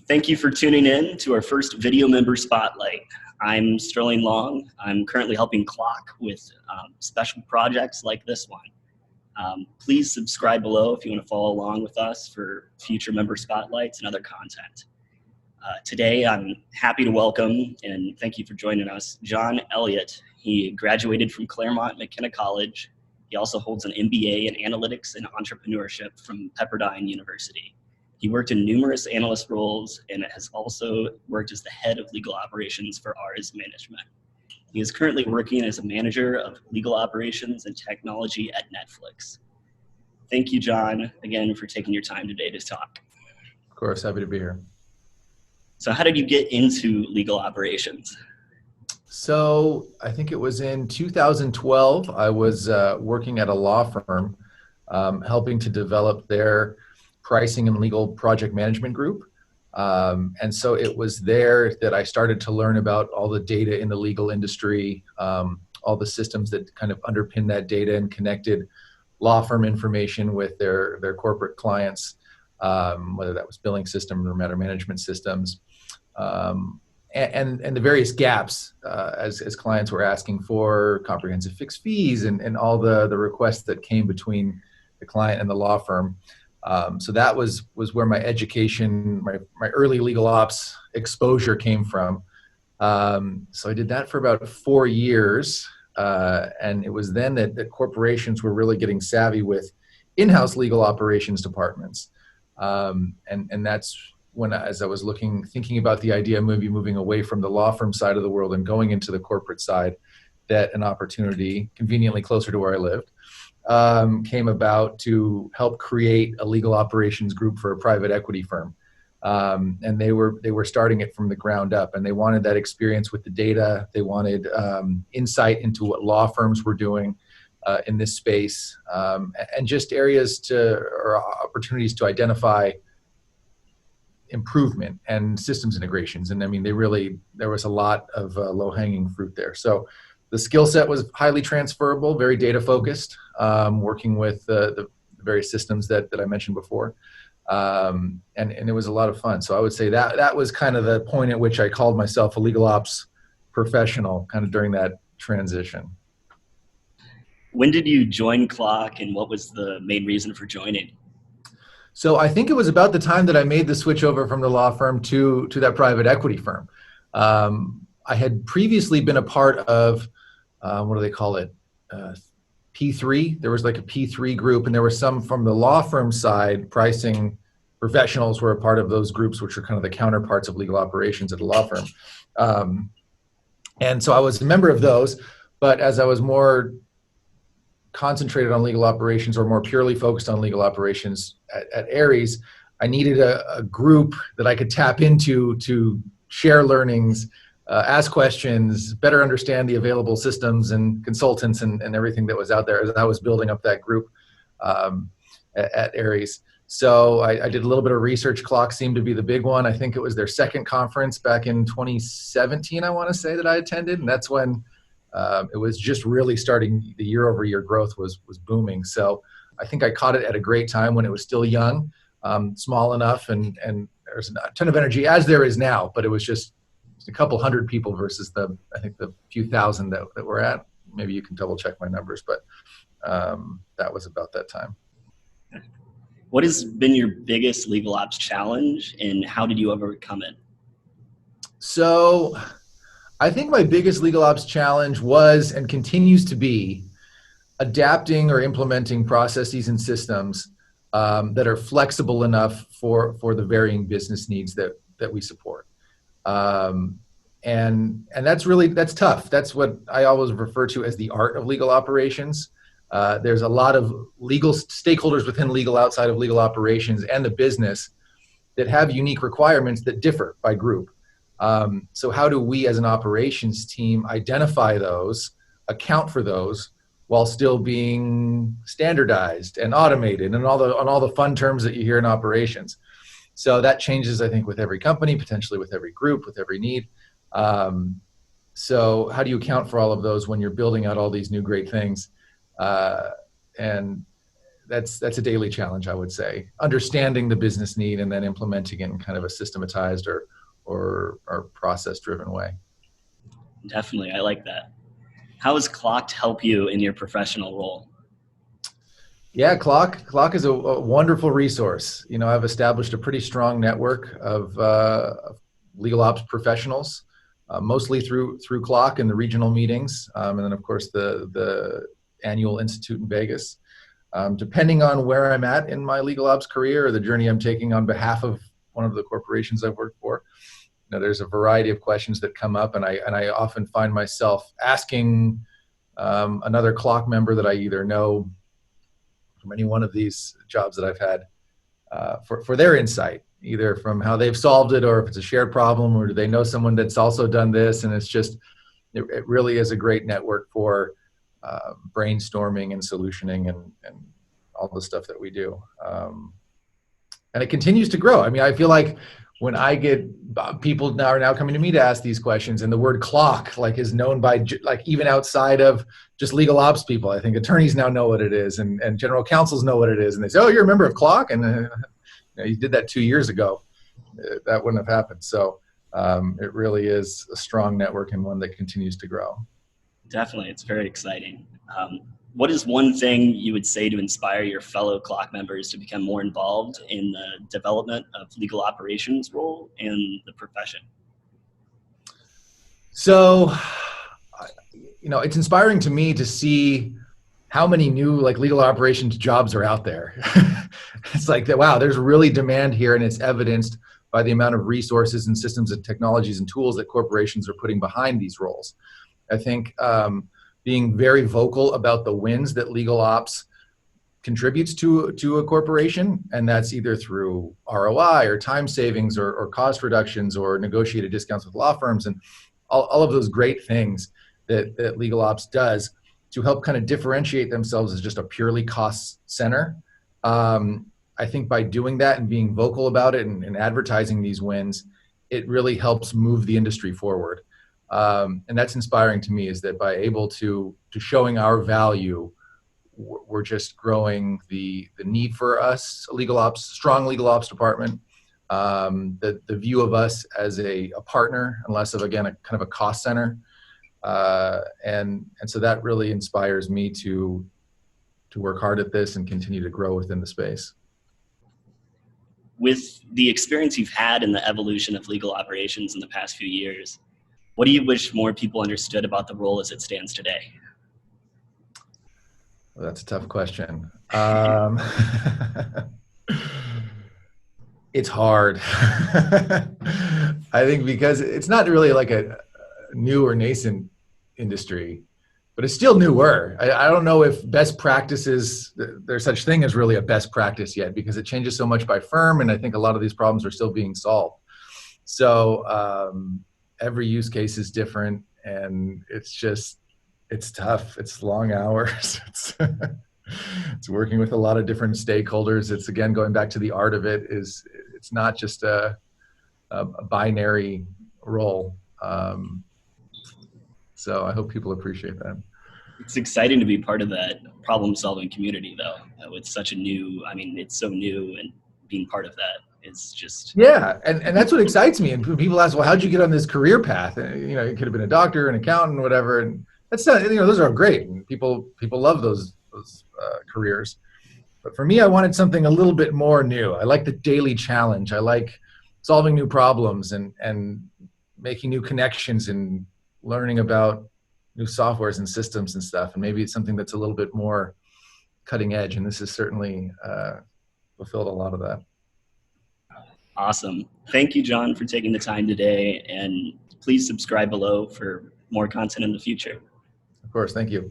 Thank you for tuning in to our first video member spotlight. I'm Sterling Long. I'm currently helping CLOC with special projects like this one. Please subscribe below if you want to follow along with us for future member spotlights and other content. Today, I'm happy to welcome, and thank you for joining us, John Elliott. He graduated from Claremont McKenna College. He also holds an MBA in Analytics and Entrepreneurship from Pepperdine University. He worked in numerous analyst roles and has also worked as the head of legal operations for Ars Management. He is currently working as a manager of legal operations and technology at Netflix. Thank you, John, again, for taking your time today to talk. Of course, happy to be here. So how did you get into legal operations? So I think it was in 2012, I was working at a law firm, helping to develop their pricing and legal project management group. And so it was there that I started to learn about all the data in the legal industry, all the systems that kind of underpin that data and connected law firm information with their corporate clients, whether that was billing systems or matter management systems, and the various gaps as clients were asking for comprehensive fixed fees and all the requests that came between the client and the law firm. So that was where my education, my early legal ops exposure came from. So I did that for about 4 years. And it was then that corporations were really getting savvy with in-house legal operations departments. And that's when, as I was thinking about the idea of maybe moving away from the law firm side of the world and going into the corporate side, that an opportunity conveniently closer to where I lived came about to help create a legal operations group for a private equity firm. And they were starting it from the ground up, and they wanted that experience with the data. They wanted insight into what law firms were doing in this space, and just areas or opportunities to identify improvement and systems integrations. And I mean, there was a lot of low-hanging fruit there. So the skill set was highly transferable, very data focused, working with the various systems that I mentioned before. And it was a lot of fun. So I would say that was kind of the point at which I called myself a legal ops professional, kind of during that transition. When did you join CLOC, and what was the main reason for joining? So I think it was about the time that I made the switch over from the law firm to that private equity firm. I had previously been a part of, what do they call it? P3. There was like a P3 group, and there were some from the law firm side. Pricing professionals were a part of those groups, which are kind of the counterparts of legal operations at the law firm. And so I was a member of those, but as I was more concentrated on legal operations or more purely focused on legal operations at Ares, I needed a group that I could tap into to share learnings, ask questions, better understand the available systems and consultants and everything that was out there as I was building up that group at Ares. So I did a little bit of research. CLOC seemed to be the big one. I think it was their second conference back in 2017, I want to say, that I attended. And that's when it was just really starting, the year-over-year growth was booming. So I think I caught it at a great time when it was still young, small enough, and there's a ton of energy, as there is now, but it was just a couple hundred people versus I think the few thousand that we're at. Maybe you can double check my numbers, but that was about that time. What has been your biggest legal ops challenge, and how did you overcome it? So I think my biggest legal ops challenge was and continues to be adapting or implementing processes and systems that are flexible enough for the varying business needs that we support. And that's tough. That's what I always refer to as the art of legal operations. There's a lot of legal stakeholders within legal, outside of legal operations and the business, that have unique requirements that differ by group. So how do we as an operations team identify those, account for those, while still being standardized and automated and on all the fun terms that you hear in operations? So that changes, I think, with every company, potentially with every group, with every need. So how do you account for all of those when you're building out all these new great things? And that's a daily challenge, I would say. Understanding the business need and then implementing it in kind of a systematized or process-driven way. Definitely, I like that. How has CLOC help you in your professional role? Yeah, CLOC is a wonderful resource. You know, I've established a pretty strong network of legal ops professionals, mostly through CLOC and the regional meetings, and then of course the annual institute in Vegas. Depending on where I'm at in my legal ops career or the journey I'm taking on behalf of one of the corporations I've worked for, you know, there's a variety of questions that come up, and I often find myself asking another CLOC member that I either know from any one of these jobs that I've had for their insight, either from how they've solved it or if it's a shared problem, or do they know someone that's also done this. And it's just, it really is a great network for brainstorming and solutioning and all the stuff that we do. And it continues to grow. I mean, I feel like when I get people are now coming to me to ask these questions, and the word CLOC like is known by like even outside of just legal ops people. I think attorneys now know what it is, and general counsels know what it is, and they say, "Oh, you're a member of CLOC," and you know, you did that 2 years ago. That wouldn't have happened. So it really is a strong network and one that continues to grow. Definitely, it's very exciting. What is one thing you would say to inspire your fellow CLOC members to become more involved in the development of legal operations role in the profession? So, you know, it's inspiring to me to see how many new like legal operations jobs are out there. It's like that, wow, there's really demand here, and it's evidenced by the amount of resources and systems and technologies and tools that corporations are putting behind these roles. I think being very vocal about the wins that legal ops contributes to a corporation, and that's either through ROI or time savings or cost reductions or negotiated discounts with law firms and all of those great things that legal ops does to help kind of differentiate themselves as just a purely cost center. I think by doing that and being vocal about it and advertising these wins, it really helps move the industry forward. And that's inspiring to me, is that by able to showing our value, we're just growing the need for us, strong legal ops department, the view of us as a partner and less of, again, a kind of a cost center. And so that really inspires me to work hard at this and continue to grow within the space. With the experience you've had in the evolution of legal operations in the past few years, what do you wish more people understood about the role as it stands today? Well, that's a tough question. It's hard. I think because it's not really like a new or nascent industry, but it's still newer. I don't know if best practices, there's such thing as really a best practice yet, because it changes so much by firm, and I think a lot of these problems are still being solved. So every use case is different, and it's tough. It's long hours. It's working with a lot of different stakeholders. It's, again, going back to the art of it, it's not just a binary role. So I hope people appreciate that. It's exciting to be part of that problem-solving community, though, with such a new, I mean, it's so new, and being part of that is just... Yeah, and that's what excites me. And people ask, well, how'd you get on this career path? And, you know, you could have been a doctor, an accountant, whatever. And that's not, you know, those are great. And people love those careers. But for me, I wanted something a little bit more new. I like the daily challenge. I like solving new problems and making new connections and learning about new softwares and systems and stuff. And maybe it's something that's a little bit more cutting edge. And this has certainly fulfilled a lot of that. Awesome. Thank you, John, for taking the time today. And please subscribe below for more content in the future. Of course. Thank you.